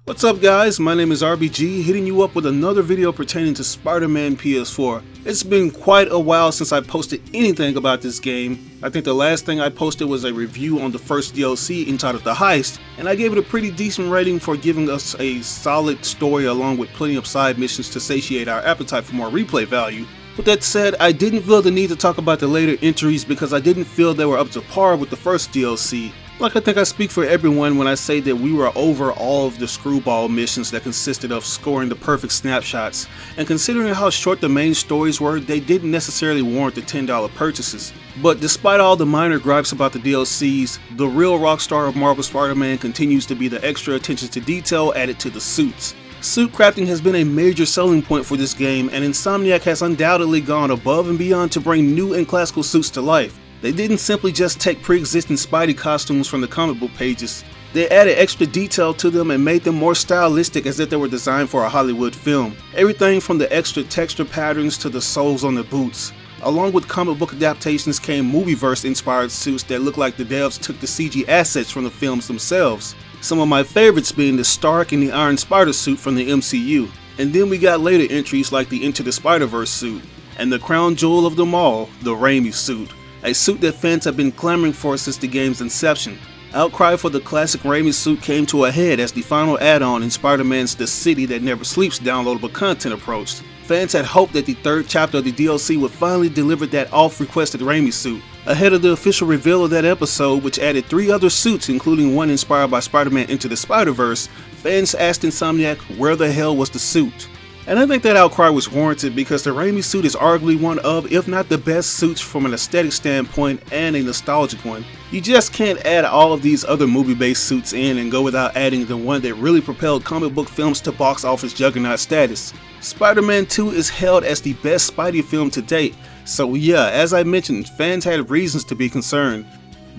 What's up guys, my name is RBG, hitting you up with another video pertaining to Spider-Man PS4. It's been quite a while since I posted anything about this game. I think the last thing I posted was a review on the first DLC entitled The Heist, and I gave it a pretty decent rating for giving us a solid story along with plenty of side missions to satiate our appetite for more replay value. With that said, I didn't feel the need to talk about the later entries because I didn't feel they were up to par with the first DLC. Like, I think I speak for everyone when I say that we were over all of the screwball missions that consisted of scoring the perfect snapshots, and considering how short the main stories were, they didn't necessarily warrant the $10 purchases. But despite all the minor gripes about the DLCs, the real rockstar of Marvel Spider-Man continues to be the extra attention to detail added to the suits. Suit crafting has been a major selling point for this game, and Insomniac has undoubtedly gone above and beyond to bring new and classical suits to life. They didn't simply just take pre-existing Spidey costumes from the comic book pages. They added extra detail to them and made them more stylistic as if they were designed for a Hollywood film. Everything from the extra texture patterns to the soles on the boots. Along with comic book adaptations came movieverse inspired suits that look like the devs took the CG assets from the films themselves. Some of my favorites being the Stark and the Iron Spider suit from the MCU. And then we got later entries like the Into the Spider-Verse suit. And the crown jewel of them all, the Raimi Suit. A suit that fans have been clamoring for since the game's inception. Outcry for the classic Raimi suit came to a head as the final add-on in Spider-Man's The City That Never Sleeps downloadable content approached. Fans had hoped that the third chapter of the DLC would finally deliver that oft-requested Raimi suit. Ahead of the official reveal of that episode, which added 3 other suits including one inspired by Spider-Man Into the Spider-Verse, fans asked Insomniac where the hell was the suit. And I think that outcry was warranted because the Raimi suit is arguably one of, if not the best suits from an aesthetic standpoint and a nostalgic one. You just can't add all of these other movie-based suits in and go without adding the one that really propelled comic book films to box office juggernaut status. Spider-Man 2 is hailed as the best Spidey film to date, so yeah, as I mentioned, fans had reasons to be concerned.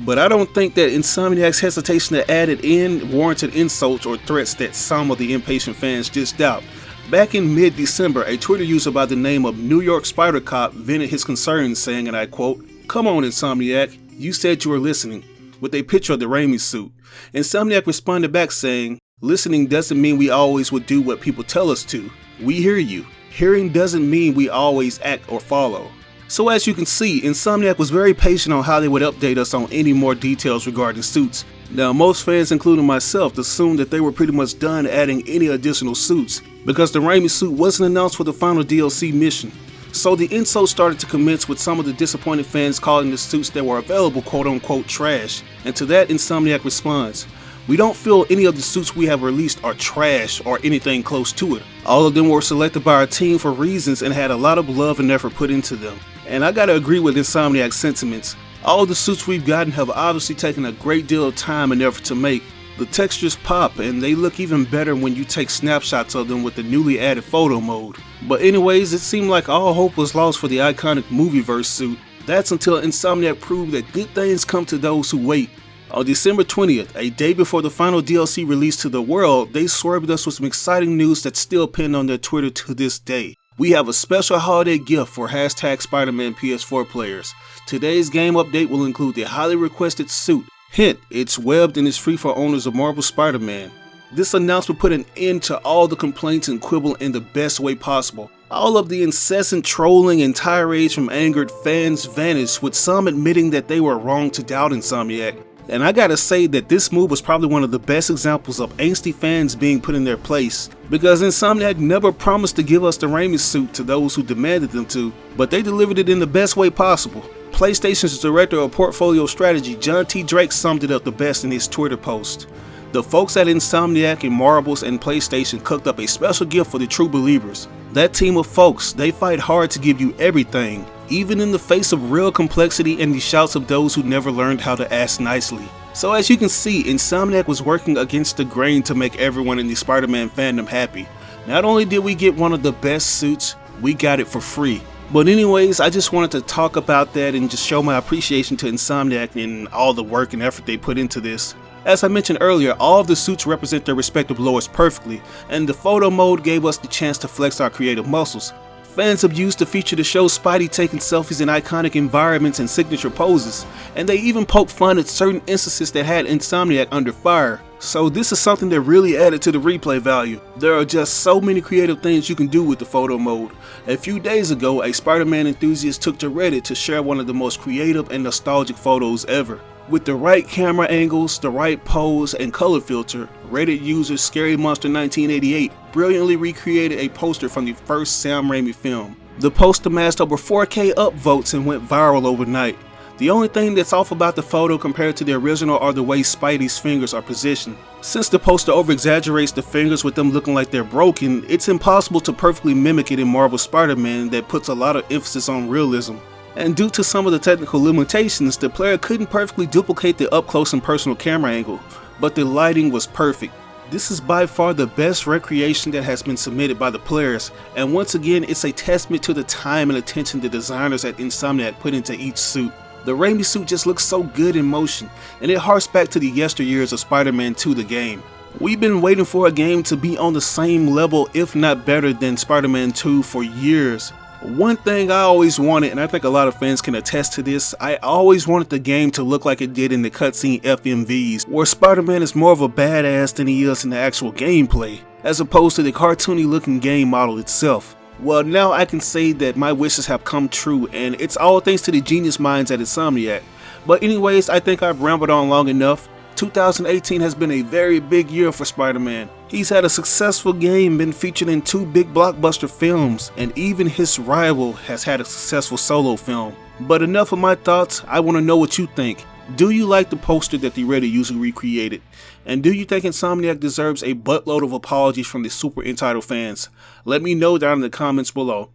But I don't think that Insomniac's hesitation to add it in warranted insults or threats that some of the impatient fans just doubt. Back in mid-December, a Twitter user by the name of New York Spider Cop vented his concerns saying, and I quote, "Come on Insomniac, you said you were listening," with a picture of the Raimi suit. Insomniac responded back saying, "Listening doesn't mean we always would do what people tell us to. We hear you. Hearing doesn't mean we always act or follow." So as you can see, Insomniac was very patient on how they would update us on any more details regarding suits. Now most fans, including myself, assumed that they were pretty much done adding any additional suits, because the Raimi suit wasn't announced for the final DLC mission. So the insults started to commence with some of the disappointed fans calling the suits that were available quote-unquote trash, and to that Insomniac responds, "We don't feel any of the suits we have released are trash or anything close to it. All of them were selected by our team for reasons and had a lot of love and effort put into them." And I gotta agree with Insomniac's sentiments. All of the suits we've gotten have obviously taken a great deal of time and effort to make. The textures pop and they look even better when you take snapshots of them with the newly added photo mode. But anyways, it seemed like all hope was lost for the iconic movieverse suit. That's until Insomniac proved that good things come to those who wait. On December 20th, a day before the final DLC released to the world, they swerved us with some exciting news that's still pinned on their Twitter to this day. We have a special holiday gift for hashtag Spider-Man PS4 players. Today's game update will include the highly requested suit. Hint, it's webbed and is free for owners of Marvel Spider-Man. This announcement put an end to all the complaints and quibble in the best way possible. All of the incessant trolling and tirades from angered fans vanished, with some admitting that they were wrong to doubt Insomniac. And I gotta say that this move was probably one of the best examples of angsty fans being put in their place, because Insomniac never promised to give us the Raimi suit to those who demanded them to, but they delivered it in the best way possible. PlayStation's Director of Portfolio Strategy, John T. Drake, summed it up the best in his Twitter post. "The folks at Insomniac and Marbles and PlayStation cooked up a special gift for the true believers. That team of folks, they fight hard to give you everything, even in the face of real complexity and the shouts of those who never learned how to ask nicely." So as you can see, Insomniac was working against the grain to make everyone in the Spider-Man fandom happy. Not only did we get one of the best suits, we got it for free. But anyways, I just wanted to talk about that and just show my appreciation to Insomniac and all the work and effort they put into this. As I mentioned earlier, all of the suits represent their respective lores perfectly, and the photo mode gave us the chance to flex our creative muscles. Fans have used the feature to show Spidey taking selfies in iconic environments and signature poses, and they even poked fun at certain instances that had Insomniac under fire. So this is something that really added to the replay value. There are just so many creative things you can do with the photo mode. A few days ago, a Spider-Man enthusiast took to Reddit to share one of the most creative and nostalgic photos ever. With the right camera angles, the right pose, and color filter, Reddit user Scary Monster 1988 brilliantly recreated a poster from the first Sam Raimi film. The poster amassed over 4K upvotes and went viral overnight. The only thing that's off about the photo compared to the original are the way Spidey's fingers are positioned. Since the poster over-exaggerates the fingers with them looking like they're broken, it's impossible to perfectly mimic it in Marvel Spider-Man that puts a lot of emphasis on realism. And due to some of the technical limitations, the player couldn't perfectly duplicate the up-close and personal camera angle, but the lighting was perfect. This is by far the best recreation that has been submitted by the players, and once again it's a testament to the time and attention the designers at Insomniac put into each suit. The Raimi Suit just looks so good in motion, and it harks back to the yesteryears of Spider-Man 2 the game. We've been waiting for a game to be on the same level, if not better than Spider-Man 2 for years. One thing I always wanted, and I think a lot of fans can attest to this, I always wanted the game to look like it did in the cutscene FMVs, where Spider-Man is more of a badass than he is in the actual gameplay, as opposed to the cartoony looking game model itself. Well, now I can say that my wishes have come true, and it's all thanks to the genius minds at Insomniac. But anyways, I think I've rambled on long enough. 2018 has been a very big year for Spider-Man. He's had a successful game, been featured in 2 big blockbuster films, and even his rival has had a successful solo film. But enough of my thoughts, I want to know what you think. Do you like the poster that the Reddit user recreated? And do you think Insomniac deserves a buttload of apologies from the super entitled fans? Let me know down in the comments below.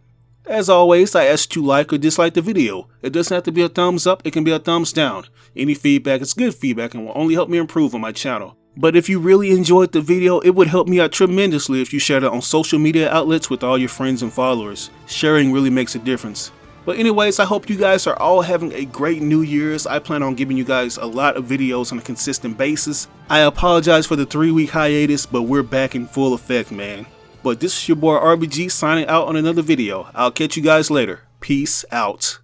As always, I ask you to like or dislike the video. It doesn't have to be a thumbs up, it can be a thumbs down. Any feedback is good feedback and will only help me improve on my channel. But if you really enjoyed the video, it would help me out tremendously if you shared it on social media outlets with all your friends and followers. Sharing really makes a difference. But anyways, I hope you guys are all having a great New Year's. I plan on giving you guys a lot of videos on a consistent basis. I apologize for the 3-week hiatus, but we're back in full effect, man. But this is your boy RBG signing out on another video. I'll catch you guys later. Peace out.